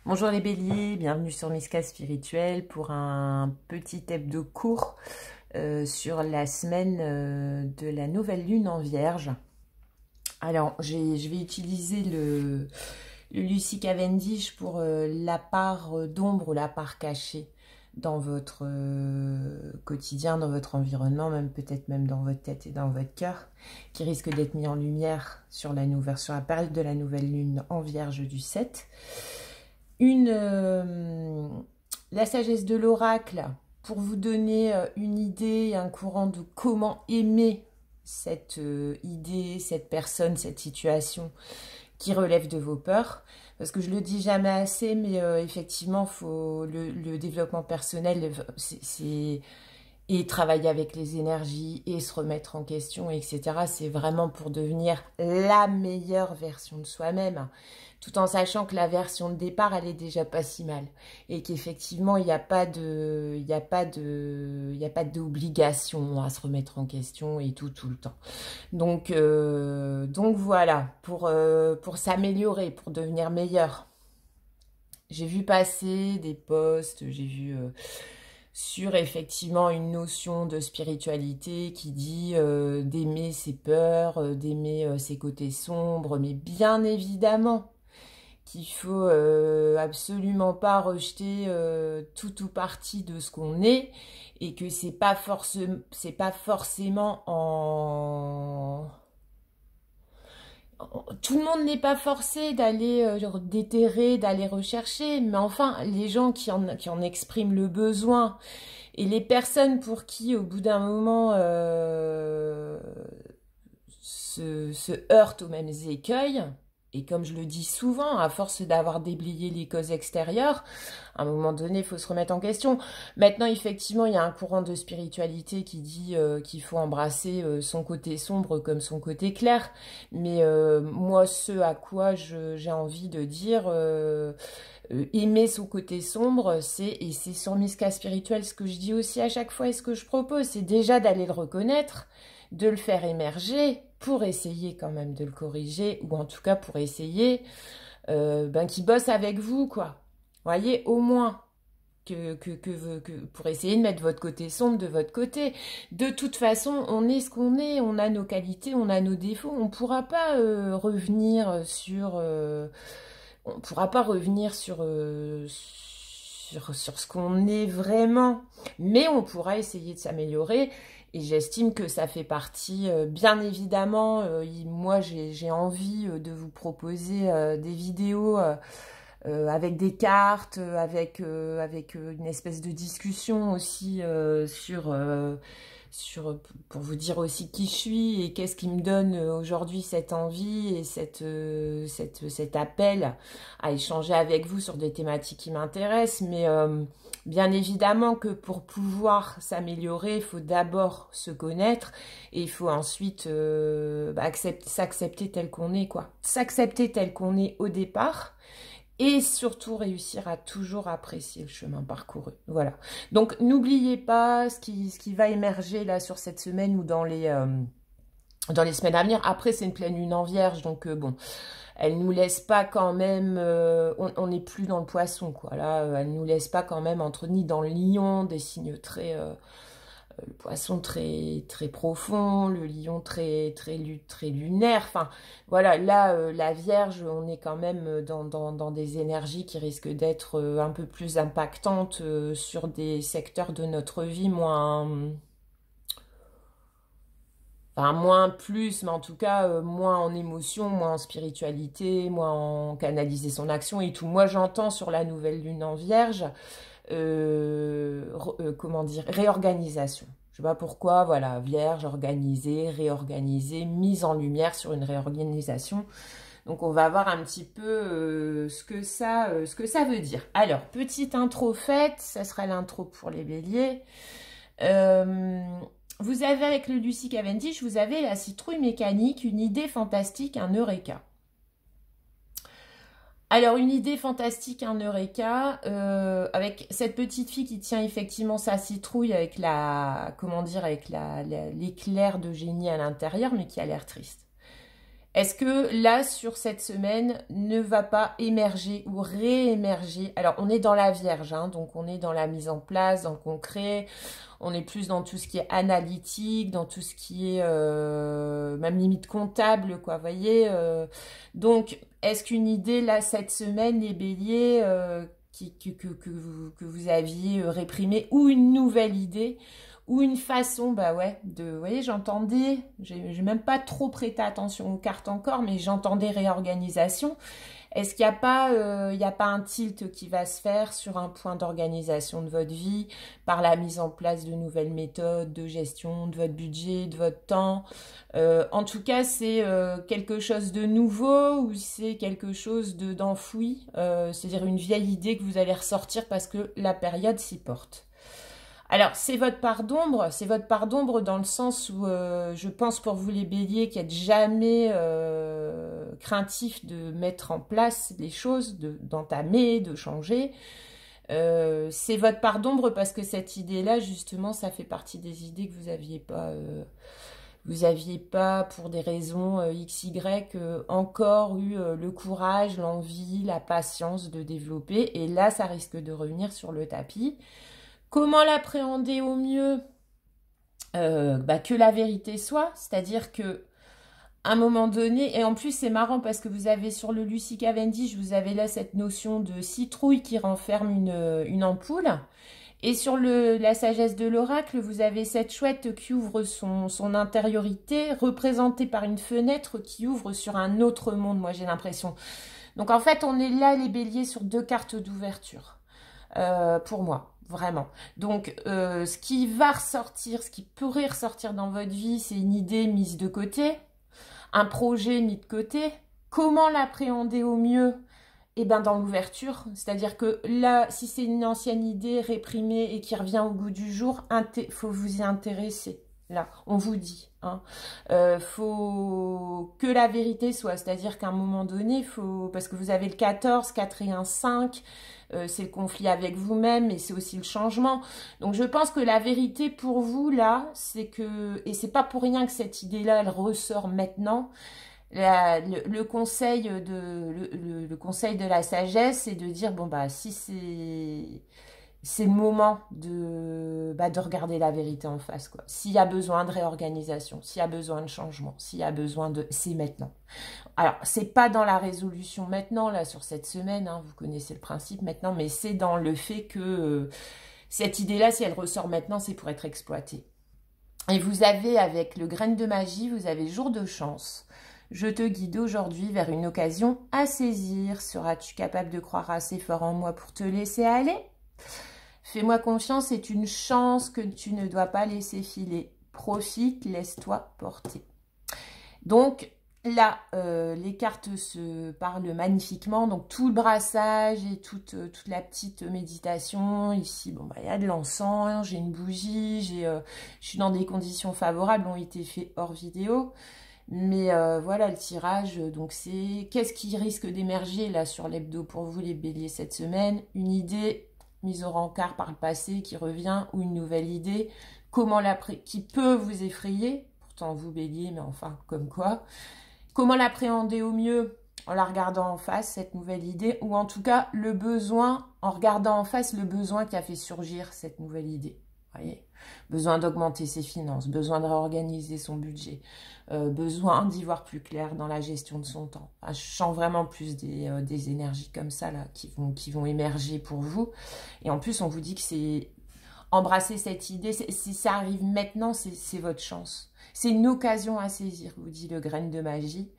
Bonjour les béliers, bienvenue sur Miska Spirituel pour un petit hebdo court sur la semaine de la nouvelle lune en Vierge. Alors, je vais utiliser le Lucy Cavendish pour la part d'ombre ou la part cachée dans votre quotidien, dans votre environnement, même peut-être même dans votre tête et dans votre cœur, qui risque d'être mis en lumière sur la période de la nouvelle lune en Vierge du 7. La sagesse de l'oracle pour vous donner une idée, un courant de comment aimer cette idée, cette personne, cette situation qui relève de vos peurs. Parce que je le dis jamais assez, mais effectivement, le développement personnel, et travailler avec les énergies et se remettre en question, etc. C'est vraiment pour devenir la meilleure version de soi-même, tout en sachant que la version de départ, elle est déjà pas si mal. Et qu'effectivement, il n'y a pas d'obligation à se remettre en question et tout le temps. Donc voilà, pour s'améliorer, pour devenir meilleur. J'ai vu passer des posts, j'ai vu sur effectivement une notion de spiritualité qui dit d'aimer ses peurs, d'aimer ses côtés sombres, mais bien évidemment qu'il faut absolument pas rejeter tout ou partie de ce qu'on est et que c'est pas forcément en... Tout le monde n'est pas forcé d'aller déterrer, d'aller rechercher, mais enfin, les gens qui en expriment le besoin et les personnes pour qui, au bout d'un moment, se heurtent aux mêmes écueils, et comme je le dis souvent, à force d'avoir déblayé les causes extérieures, à un moment donné, il faut se remettre en question. Maintenant, effectivement, il y a un courant de spiritualité qui dit qu'il faut embrasser son côté sombre comme son côté clair. Mais moi, ce à quoi j'ai envie de dire... aimer son côté sombre, et c'est sur Miska Spirituel ce que je dis aussi à chaque fois et ce que je propose, c'est déjà d'aller le reconnaître, de le faire émerger pour essayer quand même de le corriger, ou en tout cas pour essayer qu'il bosse avec vous, quoi. Voyez, au moins, que pour essayer de mettre votre côté sombre de votre côté. De toute façon, on est ce qu'on est, on a nos qualités, on a nos défauts, on pourra pas revenir sur... on pourra pas revenir sur ce qu'on est vraiment, mais on pourra essayer de s'améliorer. Et j'estime que ça fait partie, bien évidemment, moi j'ai envie de vous proposer des vidéos avec des cartes, avec une espèce de discussion aussi pour vous dire aussi qui je suis et qu'est-ce qui me donne aujourd'hui cette envie et cet appel à échanger avec vous sur des thématiques qui m'intéressent. Mais bien évidemment que pour pouvoir s'améliorer, il faut d'abord se connaître et il faut ensuite s'accepter tel qu'on est, quoi. S'accepter tel qu'on est au départ. Et surtout réussir à toujours apprécier le chemin parcouru. Voilà. Donc n'oubliez pas ce qui va émerger là sur cette semaine ou dans les semaines à venir. Après, c'est une pleine lune en Vierge, donc bon, elle nous laisse pas quand même... on n'est plus dans le poisson, quoi. Là, elle nous laisse pas quand même ni dans le lion, des signes très... le poisson très très profond, le lion très lunaire. Enfin, voilà, là, la Vierge, on est quand même dans des énergies qui risquent d'être un peu plus impactantes sur des secteurs de notre vie moins plus, mais en tout cas, moins en émotion, moins en spiritualité, moins en canaliser son action et tout. Moi, j'entends sur la nouvelle lune en Vierge... comment dire, réorganisation. Je sais pas pourquoi, voilà, Vierge, organisée, réorganisée, mise en lumière sur une réorganisation. Donc on va voir un petit peu ce que ça veut dire. Alors, petite intro faite, ça sera l'intro pour les béliers. Vous avez avec le Lucy Cavendish, vous avez la citrouille mécanique, une idée fantastique, un eureka. Alors, une idée fantastique, un eureka, avec cette petite fille qui tient effectivement sa citrouille avec l'éclair de génie à l'intérieur, mais qui a l'air triste. Est-ce que là, sur cette semaine, ne va pas émerger ou réémerger? Alors, on est dans la Vierge, hein, donc on est dans la mise en place, dans le concret. On est plus dans tout ce qui est analytique, dans tout ce qui est même limite comptable, quoi, vous voyez. Donc, est-ce qu'une idée, là, cette semaine, les béliers, que vous aviez réprimée, ou une nouvelle idée, ou une façon, bah ouais, vous voyez, j'entendais, j'ai même pas trop prêté attention aux cartes encore, mais j'entendais réorganisation. Est-ce qu'il n'y a pas, il y a pas un tilt qui va se faire sur un point d'organisation de votre vie, par la mise en place de nouvelles méthodes de gestion de votre budget, de votre temps? En tout cas, c'est quelque chose de nouveau ou c'est quelque chose d'enfoui, c'est-à-dire une vieille idée que vous allez ressortir parce que la période s'y porte. Alors, c'est votre part d'ombre dans le sens où je pense pour vous les béliers qui n'êtes jamais craintifs de mettre en place les choses, d'entamer, de changer. C'est votre part d'ombre parce que cette idée-là, justement, ça fait partie des idées que vous aviez pas pour des raisons XY, encore eu le courage, l'envie, la patience de développer. Et là, ça risque de revenir sur le tapis. Comment l'appréhender au mieux? Que la vérité soit, c'est-à-dire que à un moment donné, et en plus c'est marrant parce que vous avez sur le Lucy Cavendish, vous avez là cette notion de citrouille qui renferme une ampoule, et sur la sagesse de l'oracle, vous avez cette chouette qui ouvre son intériorité, représentée par une fenêtre qui ouvre sur un autre monde, moi j'ai l'impression. Donc en fait, on est là les béliers sur deux cartes d'ouverture, pour moi. Vraiment. Donc, ce qui va ressortir, ce qui pourrait ressortir dans votre vie, c'est une idée mise de côté, un projet mis de côté. Comment l'appréhender au mieux? Eh bien, dans l'ouverture. C'est-à-dire que là, si c'est une ancienne idée réprimée et qui revient au goût du jour, faut vous y intéresser. Là, on vous dit. Hein. Faut que la vérité soit. C'est-à-dire qu'à un moment donné, parce que vous avez le 14, 4 et 1, 5, c'est le conflit avec vous-même et c'est aussi le changement. Donc, je pense que la vérité pour vous, là, c'est que, et c'est pas pour rien que cette idée-là, elle ressort maintenant, le conseil le conseil de la sagesse, c'est de dire, bon, bah, si c'est le moment de regarder la vérité en face, quoi. S'il y a besoin de réorganisation, s'il y a besoin de changement, s'il y a besoin de... C'est maintenant. Alors, c'est pas dans la résolution maintenant, là, sur cette semaine, hein, vous connaissez le principe maintenant, mais c'est dans le fait que cette idée-là, si elle ressort maintenant, c'est pour être exploitée. Et vous avez, avec le grain de magie, vous avez jour de chance. Je te guide aujourd'hui vers une occasion à saisir. Seras-tu capable de croire assez fort en moi pour te laisser aller ? Fais-moi confiance, c'est une chance que tu ne dois pas laisser filer. Profite, laisse-toi porter. Donc là, les cartes se parlent magnifiquement. Donc tout le brassage et toute la petite méditation. Ici, bon, bah, y a de l'encens, hein, j'ai une bougie, je suis dans des conditions favorables, ont été faits hors vidéo. Mais voilà le tirage, donc c'est qu'est-ce qui risque d'émerger là sur l'hebdo pour vous les béliers cette semaine? Une idée mise au rencard par le passé qui revient ou une nouvelle idée qui peut vous effrayer, pourtant vous bélier, mais enfin comme quoi. Comment l'appréhender au mieux? En la regardant en face, cette nouvelle idée, ou en tout cas le besoin, en regardant en face le besoin qui a fait surgir cette nouvelle idée. Voyez, besoin d'augmenter ses finances, besoin de réorganiser son budget, besoin d'y voir plus clair dans la gestion de son temps. Enfin, je sens vraiment plus des énergies comme ça là qui vont émerger pour vous. Et en plus, on vous dit que c'est embrasser cette idée. Si ça arrive maintenant, c'est votre chance. C'est une occasion à saisir, vous dit le grain de magie.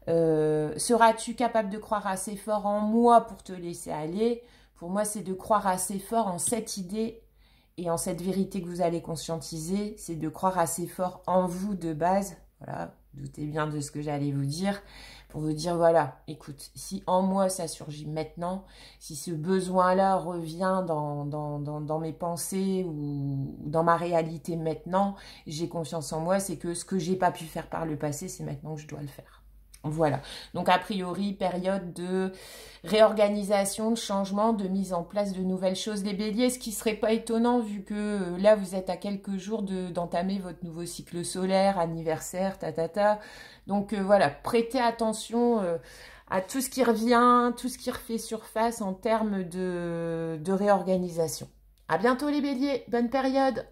Seras-tu capable de croire assez fort en moi pour te laisser aller? Pour moi, c'est de croire assez fort en cette idée et en cette vérité que vous allez conscientiser, c'est de croire assez fort en vous de base. Voilà, doutez bien de ce que j'allais vous dire. Pour vous dire, voilà, écoute, si en moi ça surgit maintenant, si ce besoin-là revient dans mes pensées ou dans ma réalité maintenant, j'ai confiance en moi, c'est que ce que j'ai pas pu faire par le passé, c'est maintenant que je dois le faire. Voilà. Donc, a priori, période de réorganisation, de changement, de mise en place de nouvelles choses, les béliers, ce qui serait pas étonnant vu que là, vous êtes à quelques jours d'entamer votre nouveau cycle solaire, anniversaire, Donc, voilà, prêtez attention à tout ce qui revient, tout ce qui refait surface en termes de réorganisation. À bientôt les béliers, bonne période!